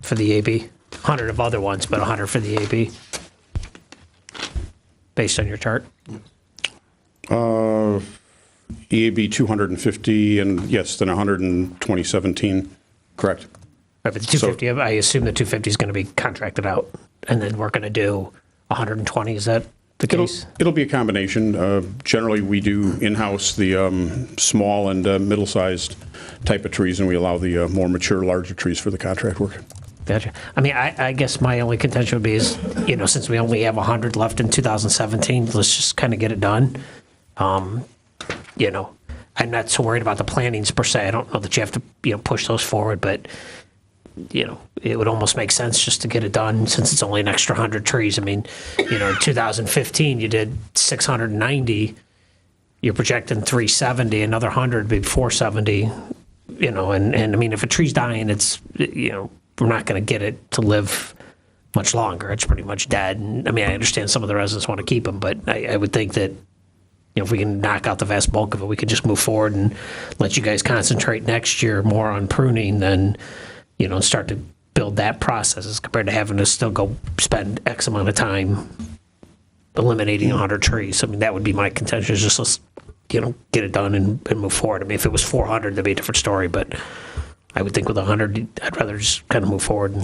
for the AB? 100 of other ones, but 100 for the AB, based on your chart? EAB 250, and yes, then 100 in 2017, correct. Right, but the 250, I assume the 250 is going to be contracted out, and then we're going to do 120, is that the case? It'll be a combination. Generally, we do in-house the small and middle-sized type of trees, and we allow the more mature, larger trees for the contract work. Gotcha. I mean, I guess my only contention would be is, since we only have 100 left in 2017, let's just kind of get it done. I'm not so worried about the plantings per se. I don't know that you have to, push those forward, but, it would almost make sense just to get it done since it's only an extra 100 trees. I mean, in 2015, you did 690. You're projecting 370, another 100 would be 470, and I mean, if a tree's dying, it's, we're not going to get it to live much longer. It's pretty much dead. And I mean, I understand some of the residents want to keep them, but I would think that, if we can knock out the vast bulk of it, we could just move forward and let you guys concentrate next year more on pruning than, start to build that process as compared to having to still go spend X amount of time eliminating 100 trees. I mean, that would be my contention, is just let's, get it done and move forward. I mean, if it was 400, that'd be a different story, but I would think with 100, I'd rather just kind of move forward, and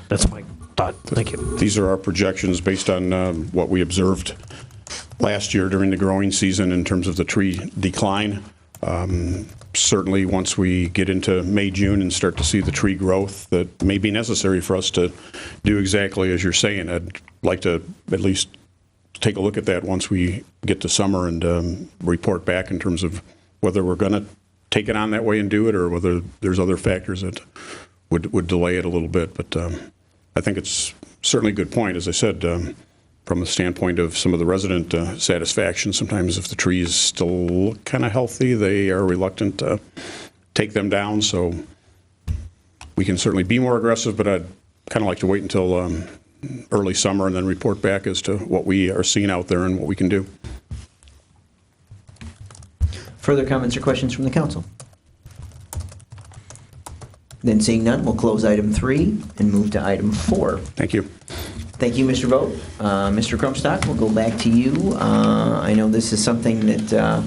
that's my thought. Thank you. These are our projections based on what we observed last year during the growing season in terms of the tree decline. Certainly, once we get into May, June and start to see the tree growth that may be necessary for us to do exactly as you're saying, I'd like to at least take a look at that once we get to summer and report back in terms of whether we're going to take it on that way and do it, or whether there's other factors that would delay it a little bit. But I think it's certainly a good point, as I said, from the standpoint of some of the resident satisfaction. Sometimes if the trees still look kind of healthy, they are reluctant to take them down. So we can certainly be more aggressive, but I'd kind of like to wait until early summer and then report back as to what we are seeing out there and what we can do. Further comments or questions from the council? Then seeing none, we'll close item 3 and move to item 4. Thank you. Thank you, Mr. Vogt. Mr. Krumstock, we'll go back to you. I know this is something that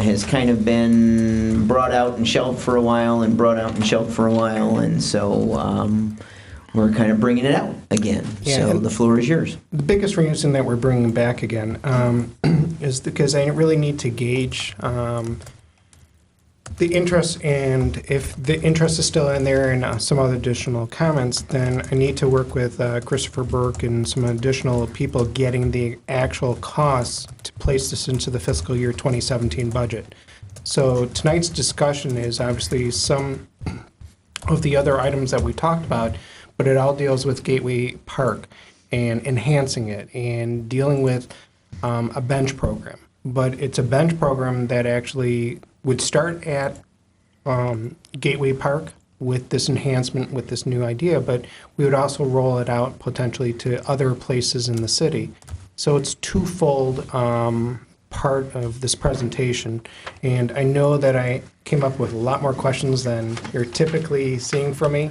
has kind of been brought out and shelved for a while and brought out and shelved for a while, and so we're kind of bringing it out again. Yeah, So the floor is yours. The biggest reason that we're bringing it back again is because I really need to gauge the interest, and if the interest is still in there and some other additional comments, then I need to work with Christopher Burke and some additional people getting the actual costs to place this into the fiscal year 2017 budget. So tonight's discussion is obviously some of the other items that we talked about, but it all deals with Gateway Park and enhancing it and dealing with a bench program. But it's a bench program that actually would start at Gateway Park with this enhancement, with this new idea, but we would also roll it out potentially to other places in the city. So it's twofold part of this presentation, and I know that I came up with a lot more questions than you're typically seeing from me,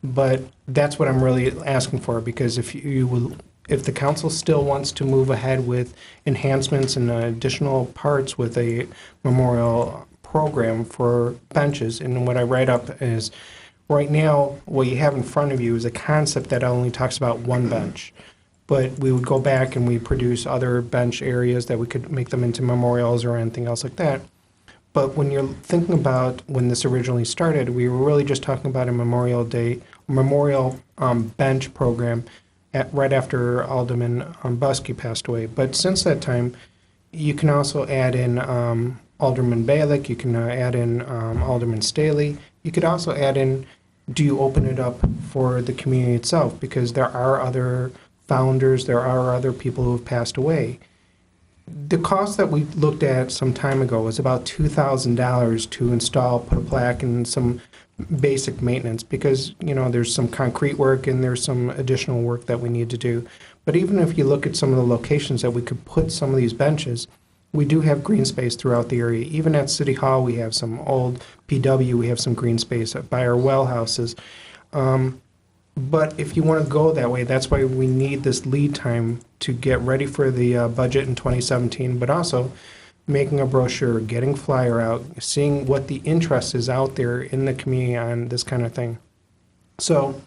but that's what I'm really asking for, because if the council still wants to move ahead with enhancements and additional parts with a memorial program for benches, and what I write up is, right now, what you have in front of you is a concept that only talks about one bench. But we would go back and we produce other bench areas that we could make them into memorials or anything else like that. But when you're thinking about when this originally started, we were really just talking about a memorial bench program right after Alderman Buskey passed away. But since that time, you can also add in Alderman Balick, you can add in Alderman Staley. You could also add in, do you open it up for the community itself? Because there are other founders, there are other people who have passed away. The cost that we looked at some time ago was about $2,000 to install, put a plaque, and some basic maintenance, because there's some concrete work and there's some additional work that we need to do. But even if you look at some of the locations that we could put some of these benches, we do have green space throughout the area. Even at City Hall, we have some old PW, we have some green space by our well houses. But if you want to go that way, that's why we need this lead time to get ready for the budget in 2017, but also making a brochure, getting flyer out, seeing what the interest is out there in the community on this kind of thing. So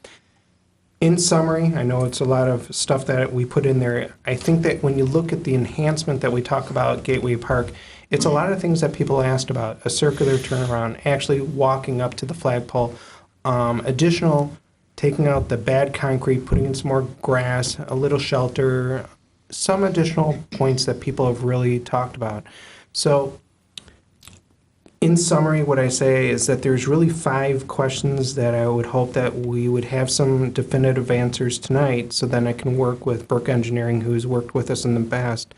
in summary, I know it's a lot of stuff that we put in there. I think that when you look at the enhancement that we talk about at Gateway Park, it's a lot of things that people asked about: a circular turnaround, actually walking up to the flagpole, additional taking out the bad concrete, putting in some more grass, a little shelter, some additional points that people have really talked about. So in summary, what I say is that there's really 5 questions that I would hope that we would have some definitive answers tonight, so then I can work with Burke Engineering, who's worked with us in the past,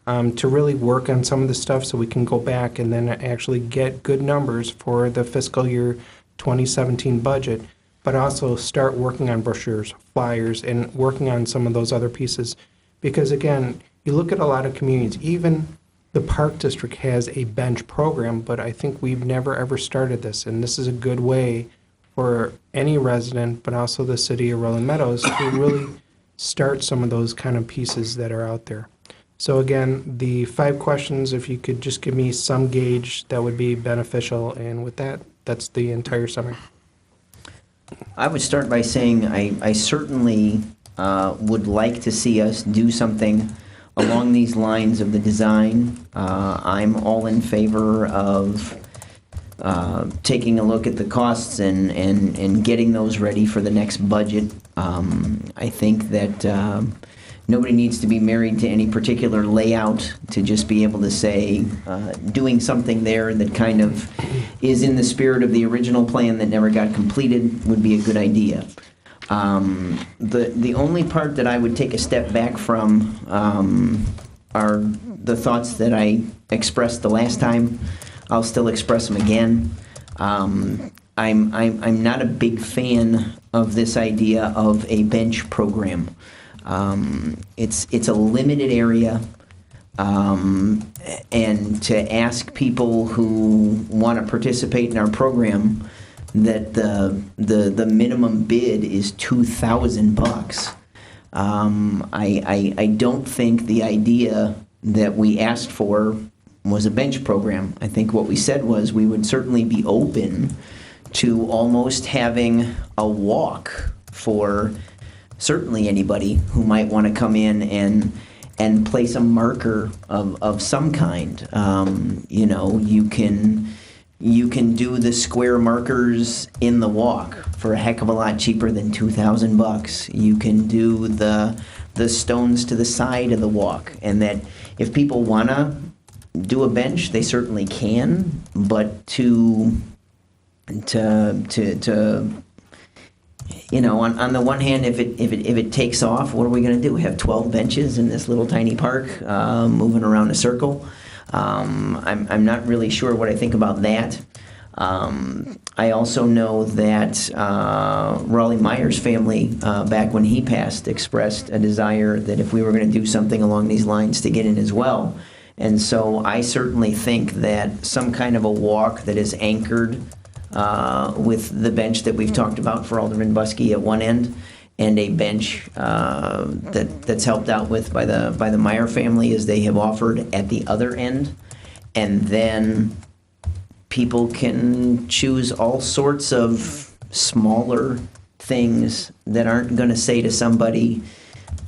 to really work on some of the stuff so we can go back and then actually get good numbers for the fiscal year 2017 budget, but also start working on brochures, flyers, and working on some of those other pieces. Because again, you look at a lot of communities, even the Park District has a bench program, but I think we've never ever started this, and this is a good way for any resident, but also the city of Rolling Meadows, to really start some of those kind of pieces that are out there. So again, the 5 questions, if you could just give me some gauge, that would be beneficial. And with that, that's the entire summary. I would start by saying I certainly would like to see us do something along these lines of the design. I'm all in favor of taking a look at the costs and getting those ready for the next budget. I think that nobody needs to be married to any particular layout to just be able to say doing something there that kind of is in the spirit of the original plan that never got completed would be a good idea. The only part that I would take a step back from are the thoughts that I expressed the last time. I'll still express them again. I'm not a big fan of this idea of a bench program. It's a limited area, and to ask people who want to participate in our program that the minimum bid is $2,000. I don't think the idea that we asked for was a bench program. I think what we said was we would certainly be open to almost having a walk for certainly anybody who might want to come in and place a marker of some kind. You know, you can do the square markers in the walk for a heck of a lot cheaper than $2,000. You can do the stones to the side of the walk, and that if people want to do a bench, they certainly can, but to you know, on the one hand, if it takes off, what are we going to do? Have 12 benches in this little tiny park moving around a circle? I'm not really sure what I think about that. I also know that Raleigh Meyer's family, back when he passed, expressed a desire that if we were going to do something along these lines to get in as well. And so I certainly think that some kind of a walk that is anchored with the bench that we've talked about for Alderman Buskey at one end, and a bench that's helped out with by the Meyer family as they have offered at the other end, and then people can choose all sorts of smaller things that aren't going to say to somebody,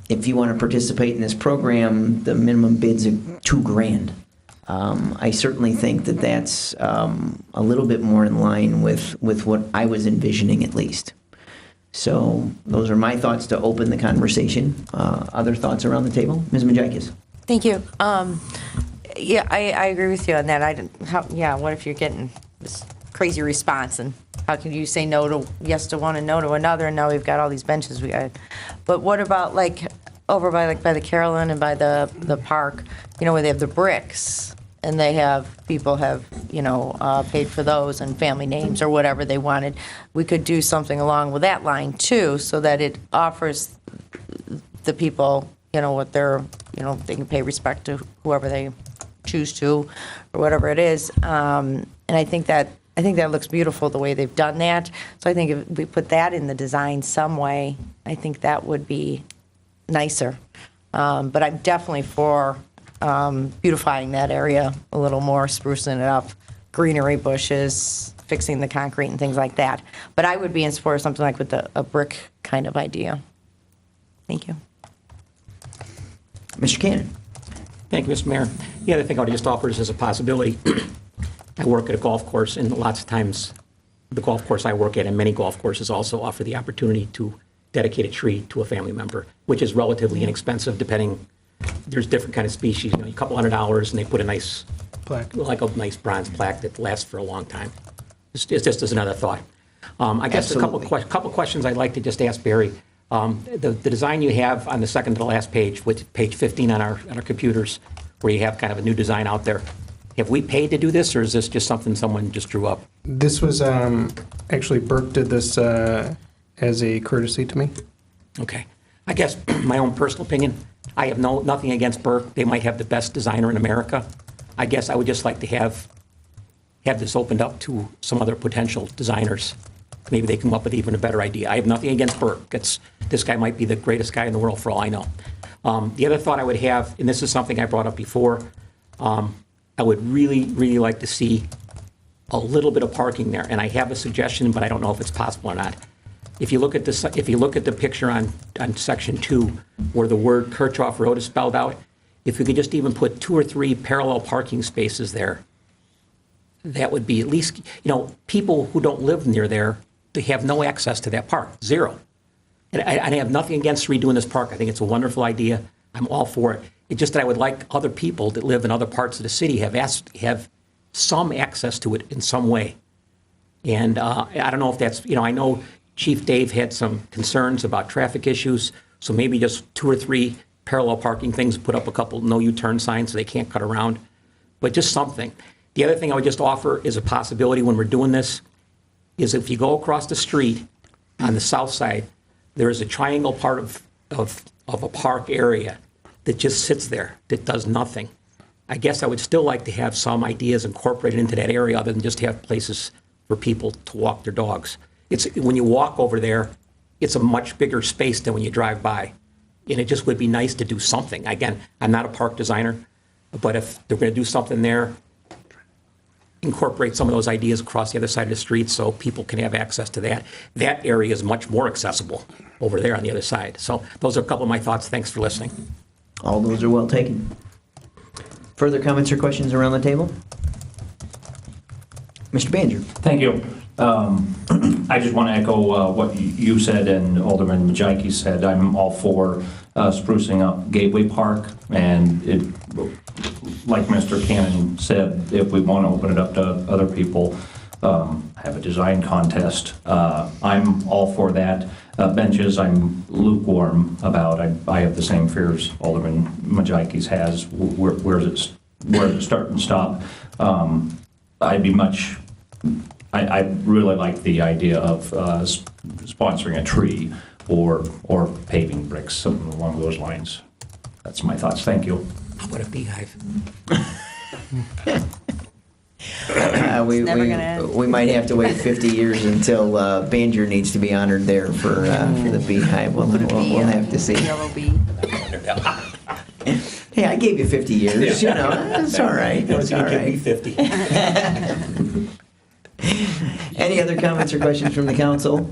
if you want to participate in this program, the minimum bid's $2,000. I certainly think that that's a little bit more in line with what I was envisioning, at least. So those are my thoughts to open the conversation. Other thoughts around the table? Ms. Majakis. Thank you. Yeah, I agree with you on that. What if you're getting this crazy response, and how can you say yes to one and no to another, and now we've got all these benches we got. But what about over by the Carolyn and by the park, where they have the bricks, and they have people have paid for those and family names or whatever they wanted. We could do something along with that line too, so that it offers the people what they're they can pay respect to whoever they choose to or whatever it is. And I think that looks beautiful the way they've done that. So I think if we put that in the design some way, I think that would be nicer. But I'm definitely for beautifying that area a little more, sprucing it up, greenery, bushes, fixing the concrete and things like that. But I would be in support of something like with a brick kind of idea. Thank you. Mr. Cannon. Thank you, Mr. Mayor. The other thing I would just offer is as a possibility. I work at a golf course, and lots of times the golf course I work at and many golf courses also offer the opportunity to dedicate a tree to a family member, which is relatively inexpensive depending. There's different kind of species, a couple $100, and they put a nice plaque, like a nice bronze plaque that lasts for a long time. It's just as another thought. I guess Absolutely. a couple questions I'd like to just ask Barry. The design you have on the second to the last page, with page 15 on our computers, where you have kind of a new design out there. Have we paid to do this, or is this just something someone just drew up? This was actually Burke did this as a courtesy to me. Okay. I guess my own personal opinion, I have nothing against Burke. They might have the best designer in America. I guess I would just like to have this opened up to some other potential designers. Maybe they come up with even a better idea. I have nothing against Burke. This guy might be the greatest guy in the world for all I know. The other thought I would have, and this is something I brought up before, I would really, really like to see a little bit of parking there. And I have a suggestion, but I don't know if it's possible or not. If you look at this, if you look at the picture on section 2, where the word Kirchhoff Road is spelled out, if we could just even put 2 or 3 parallel parking spaces there, that would be at least, people who don't live near there, they have no access to that park, zero. And I have nothing against redoing this park. I think it's a wonderful idea. I'm all for it. It's just that I would like other people that live in other parts of the city have some access to it in some way. And I don't know if that's, I know Chief Dave had some concerns about traffic issues, so maybe just 2 or 3 parallel parking things, put up a couple no U-turn signs so they can't cut around, but just something. The other thing I would just offer is a possibility when we're doing this is if you go across the street on the south side, there is a triangle part of a park area that just sits there, that does nothing. I guess I would still like to have some ideas incorporated into that area other than just have places for people to walk their dogs. When you walk over there, it's a much bigger space than when you drive by. And it just would be nice to do something. Again, I'm not a park designer, but if they're going to do something there, incorporate some of those ideas across the other side of the street so people can have access to that. That area is much more accessible over there on the other side. So those are a couple of my thoughts. Thanks for listening. All those are well taken. Further comments or questions around the table? Mr. Banger. Thank you. I just want to echo what you said and Alderman Majicki said. I'm all for sprucing up Gateway Park, and like Mr. Cannon said, if we want to open it up to other people, have a design contest, I'm all for that. Benches, I'm lukewarm about. I have the same fears Alderman Majicki's has. Where does it start and stop? I really like the idea of sponsoring a tree or paving bricks, something along those lines. That's my thoughts. Thank you. How about a beehive? We might have to wait 50 years until Banger needs to be honored there for the beehive. We'll have to see. Yellow bee. Hey, I gave you 50 years. It's all right. It's all Give me right. 50. Any other comments or questions from the council?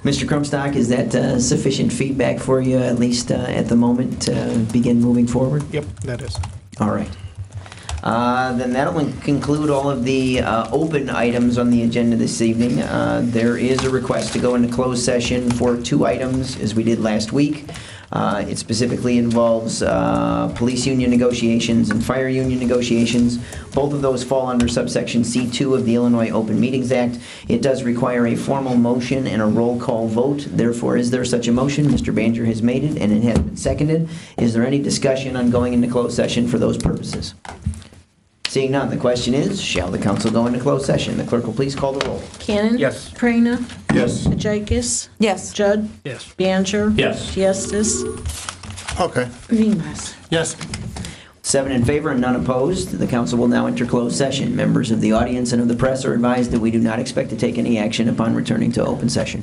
Mr. Krumstock, is that sufficient feedback for you, at least at the moment, to begin moving forward? Yep, that is. All right. Then that'll conclude all of the open items on the agenda this evening. There is a request to go into closed session for 2 items, as we did last week. It specifically involves police union negotiations and fire union negotiations. Both of those fall under subsection C2 of the Illinois Open Meetings Act. It does require a formal motion and a roll call vote. Therefore, is there such a motion? Mr. Banger has made it, and it has been seconded. Is there any discussion on going into closed session for those purposes? Seeing none, the question is, shall the council go into closed session? The clerk will please call the roll. Cannon? Yes. Prana? Yes. Majikis? Yes. Judd? Yes. Baner? Yes. Diestis? Okay. Remus? Yes. 7 in favor and none opposed. The council will now enter closed session. Members of the audience and of the press are advised that we do not expect to take any action upon returning to open session.